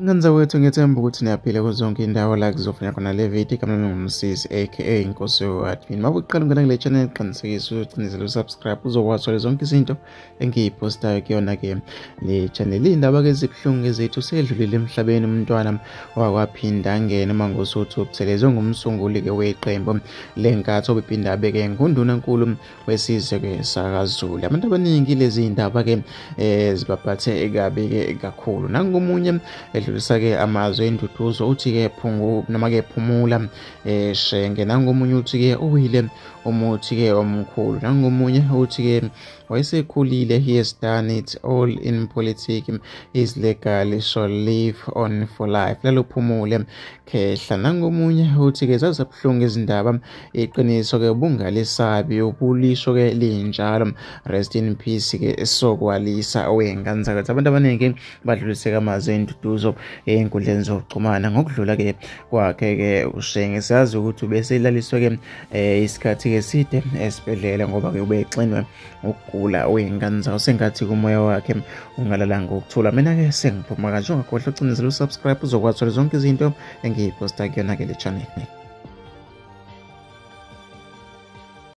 Ngenza wethu ngethemba ukuthi niyaphila kuzonke indawo la kuzofuna khona le video igama lami ngumsisi aka Inkosi yoAdmin. Mabuqala ungena kule channel qinisekisa ucinezela usubscribe uzokwazi zonke zonke izinto engiyipostayo kuyona ke le channel. Indaba ke ezibuhlungu ezethu usedlulile emhlabeni umntwana wakwaphinda ngena Mangosuthu Buthelezi ngumsunguli ke weqembu lenkathi obephinda abeke ngunduna enkulu wesizwe ke sakaZulu. Abantu abaningi lezi indaba ke zibaphathe kabi ke kakhulu. Nangomunye edlulisa ke amazwe enduduzo uthi ke phungu noma ke phumula shenge. Nangomunye uthi ke uwile umuthi ke omkhulu. Nangomunye uthi ke wayesekhulile, he has done it all in politics, is legal, shall live on for life. Lalo phumule khehla. Nangomunye uthi ke zazabuhlungu izindaba iqiniso ke bungalisabi ubulisho ke linjalo. Rest in peace ke sokwalisa owengane zakhe. Abantu abaningi badluliseka amazwe enduduzo enkundleni zokuxhumana ngokudlula ke kwakhe ke ushenge. Siyazi ukuthi ubeselaliswe ke isikhathi ke side esibhedlela ngoba ke ubexinwe ukugula oyingane zawo. Sengathi kumoya wakhe ungalalanga ukuthula. Mina ke sengiphuma kanje. Ungakhohlwa ucinezela usubscribe uzokwazi zonke izinto engiyiposta kuyona ke le channel.